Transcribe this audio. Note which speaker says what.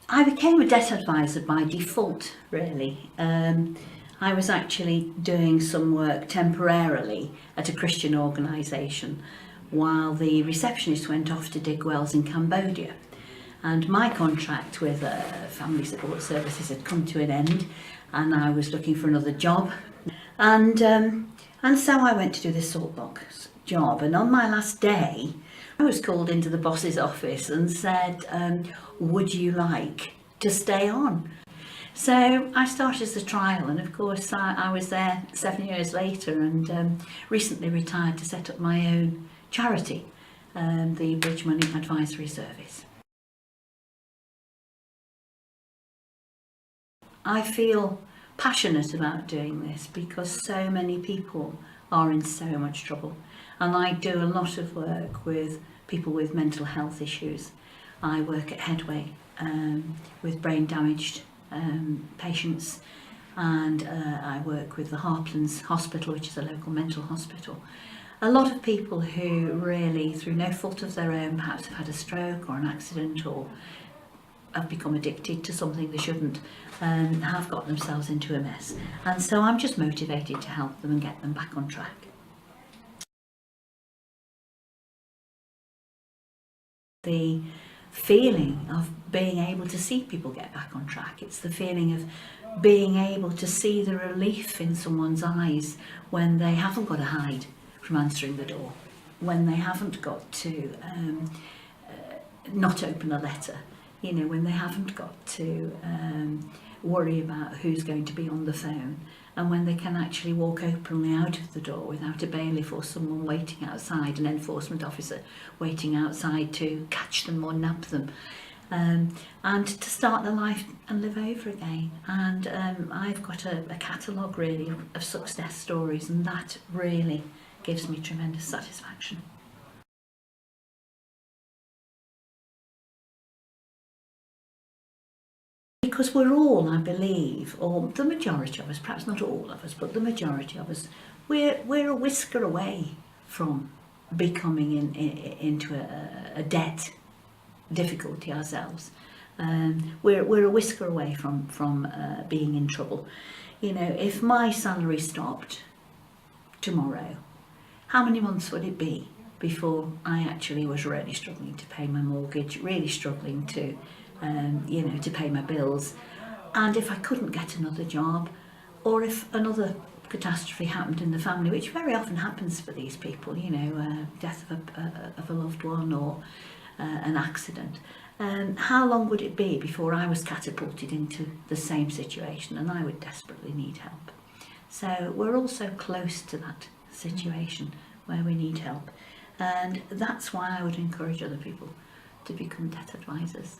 Speaker 1: I became a debt advisor by default, really. I was actually doing some work temporarily at a Christian organisation while the receptionist went off to dig wells in Cambodia. And my contract with Family Support Services had come to an end, and I was looking for another job. And so I went to do this saltbox job. And on my last day, I was called into the boss's office and said, would you like to stay on? So I started as a trial, and of course I was there 7 years later, and recently retired to set up my own charity, the Bridge Money Advisory Service. I feel passionate about doing this because so many people are in so much trouble, and I do a lot of work with people with mental health issues. I work at Headway with brain damaged patients, and I work with the Harplands Hospital, which is a local mental hospital. A lot of people who really, through no fault of their own, perhaps have had a stroke or an accident or have become addicted to something they shouldn't, have got themselves into a mess. And so I'm just motivated to help them and get them back on track. The feeling of being able to see people get back on track. It's the feeling of being able to see the relief in someone's eyes when they haven't got to hide from answering the door, when they haven't got to not open a letter, you know, when they haven't got to worry about who's going to be on the phone, and when they can actually walk openly out of the door without a bailiff or someone waiting outside, an enforcement officer waiting outside to catch them or nab them, and to start their life and live over again. And I've got a catalogue really of success stories, and that really gives me tremendous satisfaction. Because we're all, I believe, or the majority of us, perhaps not all of us, but the majority of us, we're a whisker away from becoming into a debt difficulty ourselves. We're a whisker away from being in trouble. You know, if my salary stopped tomorrow, how many months would it be before I actually was really struggling to pay my mortgage, really struggling to to pay my bills? And if I couldn't get another job, or if another catastrophe happened in the family, which very often happens for these people, you know, death of a loved one or an accident, how long would it be before I was catapulted into the same situation and I would desperately need help? So we're all so close to that situation where we need help, and that's why I would encourage other people to become debt advisors.